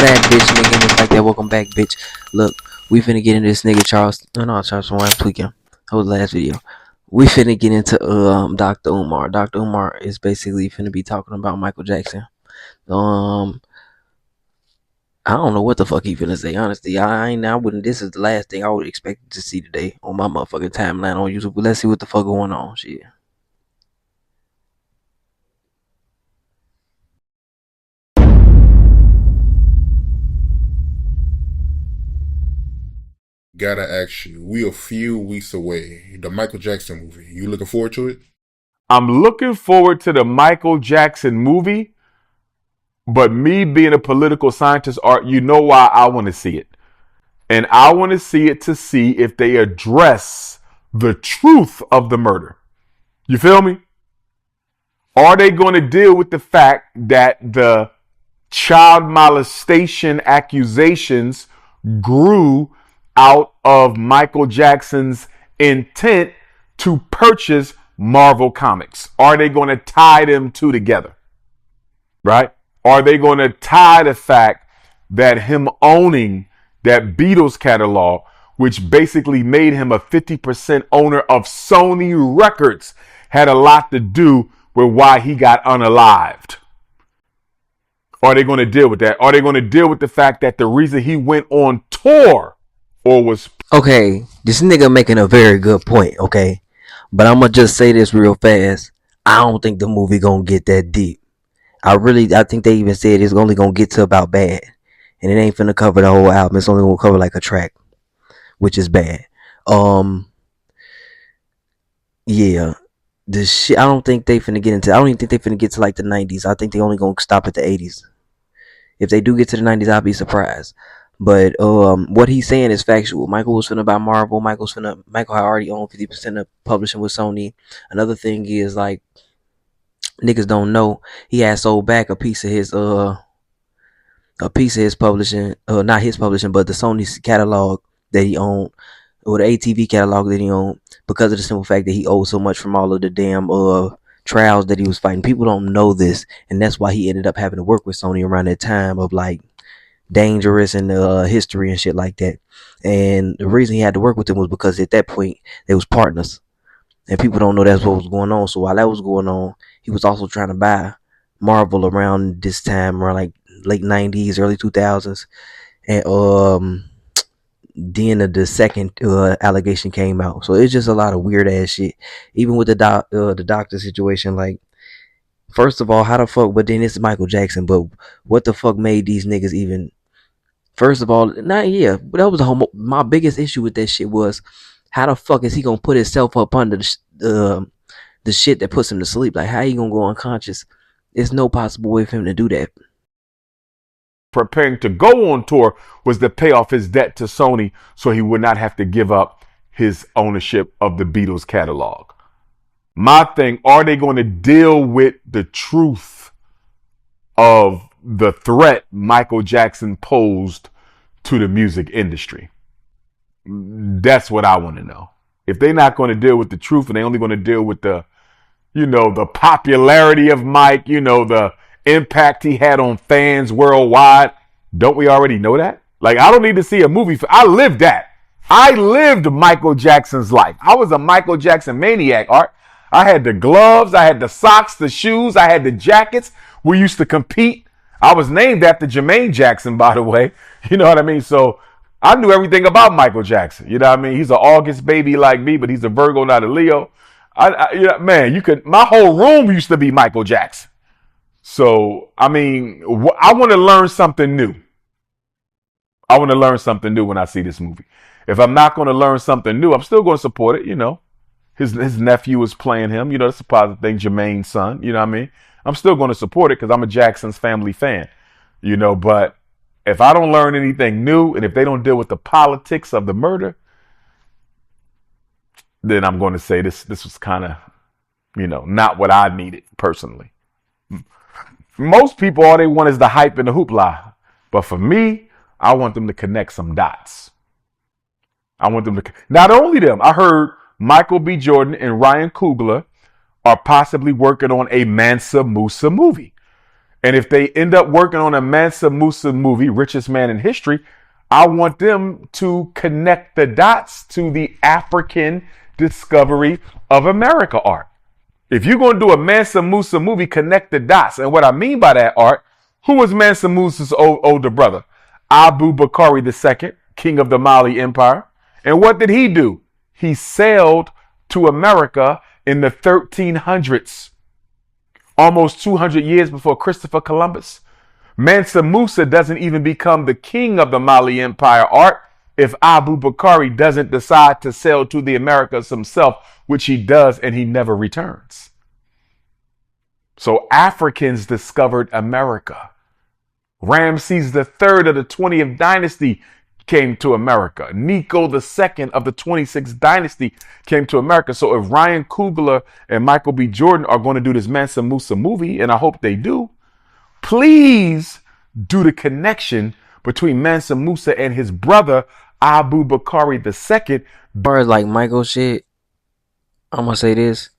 that bitch, nigga, and it's like that. Welcome back, bitch. Look, we finna get into this nigga Charles. No, Charles, I'm tweaking. That was the last video. We finna get into Dr. Umar. Dr. Umar is basically finna be talking about Michael Jackson. I don't know what the fuck he finna say. Honestly, I wouldn't. This is the last thing I would expect to see today on my motherfucking timeline on YouTube. But let's see what the fuck going on. Shit. Gotta ask you, we a few weeks away. The Michael Jackson movie. You looking forward to it? I'm looking forward to the Michael Jackson movie, but me being a political scientist, Art, you know why I want to see it. And I want to see it to see if they address the truth of the murder. You feel me? Are they going to deal with the fact that the child molestation accusations grew out of Michael Jackson's intent to purchase Marvel Comics? Are they going to tie them two together? Right? Are they going to tie the fact that him owning that Beatles catalog, which basically made him a 50% owner of Sony Records, had a lot to do with why he got unalived? Are they going to deal with that? Are they going to deal with the fact that the reason he went on tour or was... Okay, this nigga making a very good point, okay? But I'm gonna just say this real fast. I don't think the movie gonna get that deep. I think they even said it's only gonna get to about bad. And it ain't finna cover the whole album. It's only gonna cover like a track, which is bad. Yeah. The shit, I don't think they finna get into, I don't even think they finna get to like the 90s. I think they only gonna stop at the 80s. If they do get to the 90s, I'll be surprised. But what he's saying is factual. Michael was finna buy Marvel. Michael had already owned 50% of publishing with Sony. Another thing is, like, niggas don't know, he had sold back a piece of his publishing, not his publishing, but the Sony catalog that he owned, or the ATV catalog that he owned, because of the simple fact that he owed so much from all of the damn trials that he was fighting. People don't know this, and that's why he ended up having to work with Sony around that time of like Dangerous and history and shit like that. And the reason he had to work with them was because at that point they was partners, and people don't know that's what was going on. So while that was going on, he was also trying to buy Marvel around this time, around like late 90s, early 2000s. And then the second allegation came out. So it's just a lot of weird ass shit. Even with the doctor situation, like, first of all, how the fuck? But then it's Michael Jackson. But what the fuck made these niggas even? First of all, but that was my biggest issue with that shit was, how the fuck is he gonna put himself up under the shit that puts him to sleep? Like, how he gonna go unconscious? There's no possible way for him to do that. Preparing to go on tour was to pay off his debt to Sony so he would not have to give up his ownership of the Beatles catalog. My thing, are they going to deal with the truth of the threat Michael Jackson posed to the music industry? That's what I want to know. If they're not going to deal with the truth and they're only going to deal with the popularity of Mike, the impact he had on fans worldwide, don't we already know that? Like, I don't need to see a movie. I lived that. I lived Michael Jackson's life. I was a Michael Jackson maniac, Art. I had the gloves, I had the socks, the shoes, I had the jackets. We used to compete. I was named after Jermaine Jackson, by the way. You know what I mean? So I knew everything about Michael Jackson. You know what I mean? He's an August baby like me, but he's a Virgo, not a Leo. My whole room used to be Michael Jackson. So, I mean, I want to learn something new. I want to learn something new when I see this movie. If I'm not going to learn something new, I'm still going to support it, His nephew is playing him. That's a positive thing. Jermaine's son. You know what I mean? I'm still going to support it because I'm a Jackson's family fan. But if I don't learn anything new and if they don't deal with the politics of the murder, then I'm going to say this was kind of, not what I needed personally. Most people, all they want is the hype and the hoopla. But for me, I want them to connect some dots. I want them to, not only them, I heard Michael B. Jordan and Ryan Coogler are possibly working on a Mansa Musa movie. And if they end up working on a Mansa Musa movie, Richest Man in History, I want them to connect the dots to the African discovery of America art. If you're going to do a Mansa Musa movie, connect the dots. And what I mean by that, Art, who was Mansa Musa's older brother? Abu Bakari II, king of the Mali Empire. And what did he do? He sailed to America in the 1300s, almost 200 years before Christopher Columbus. Mansa Musa doesn't even become the king of the Mali Empire, Art, if Abu Bakari doesn't decide to sail to the Americas himself, which he does, and he never returns. So Africans discovered America. Ramses III of the 20th dynasty came to America. Nico II of the 26th dynasty came to America. So if Ryan Coogler and Michael B. Jordan are going to do this Mansa Musa movie, and I hope they do, please do the connection between Mansa Musa and his brother, Abu Bakari II. As far as like Michael shit, I'm gonna say this.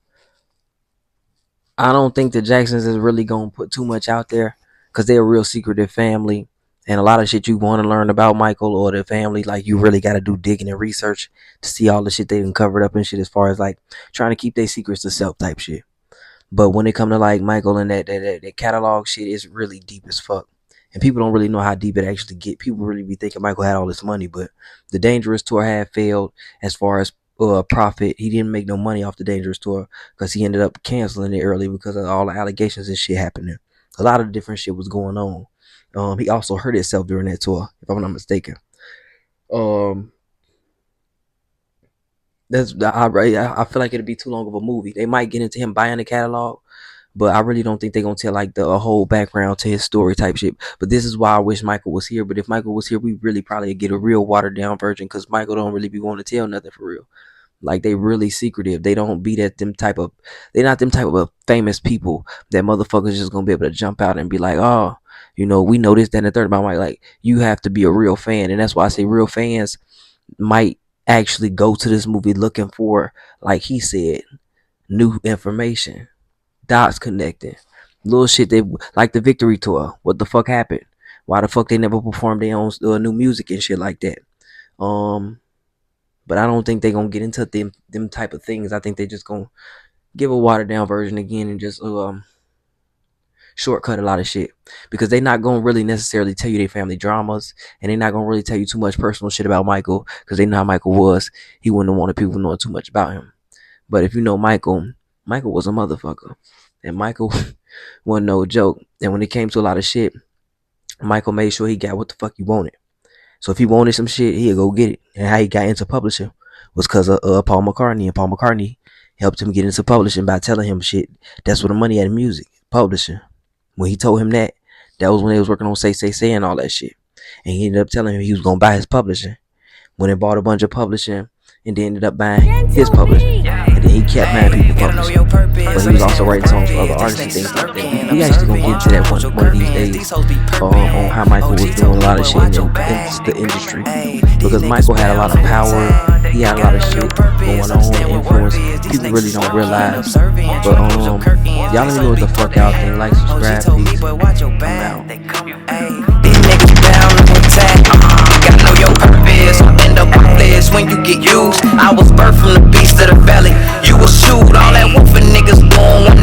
I don't think the Jacksons is really gonna put too much out there because they're a real secretive family. And a lot of shit you want to learn about Michael or the family, like you really got to do digging and research to see all the shit they done covered up and shit as far as like trying to keep their secrets to self type shit. But when it come to like Michael and that catalog shit, it's really deep as fuck. And people don't really know how deep it actually get. People really be thinking Michael had all this money, but the Dangerous tour had failed as far as profit. He didn't make no money off the Dangerous tour because he ended up canceling it early because of all the allegations and shit happening. A lot of different shit was going on. He also hurt himself during that tour, if I'm not mistaken. I feel like it'd be too long of a movie. They might get into him buying the catalog, but I really don't think they're gonna tell like the whole background to his story type shit. But this is why I wish Michael was here. But if Michael was here, we really probably get a real watered down version because Michael don't really be wanting to tell nothing for real. Like they really secretive. They don't be that them type of. They're not them type of famous people that motherfuckers just gonna be able to jump out and be like, oh, we know this, that, and the third about Mike. Like you have to be a real fan, and that's why I say real fans might actually go to this movie looking for, like he said, new information, dots connecting, little shit they like the Victory Tour. What the fuck happened? Why the fuck they never performed their own new music and shit like that? But I don't think they gonna get into them type of things. I think they just gonna give a watered down version again and just shortcut a lot of shit because they not gonna really necessarily tell you their family dramas and they not gonna really tell you too much personal shit about Michael because they know how Michael was. He wouldn't have wanted people knowing too much about him. But if you know Michael was a motherfucker, and Michael wasn't no joke. And when it came to a lot of shit, Michael made sure he got what the fuck he wanted. So if he wanted some shit, he'd go get it. And how he got into publishing was because of Paul McCartney. And Paul McCartney helped him get into publishing by telling him shit. That's where the money at in music, publishing. When he told him that was when they was working on Say and all that shit. And he ended up telling him he was going to buy his publishing. When he bought a bunch of publishing and then ended up buying his publishing. And then he kept buying people publishing. But he was also writing songs for other artists and things like that. We actually going to get into that one of these days on how Michael was doing a lot of shit in the industry. Because Michael had a lot of power. He had a lot of shit going on, influence. People really don't realize. But y'all let me know what the fuck y'all think. Like, subscribe, please. I'm out. These niggas bound to attack. Gotta know your purpose. End up worthless when you get used. I was birthed from the beast of the valley. You will shoot all that wolfing niggas born.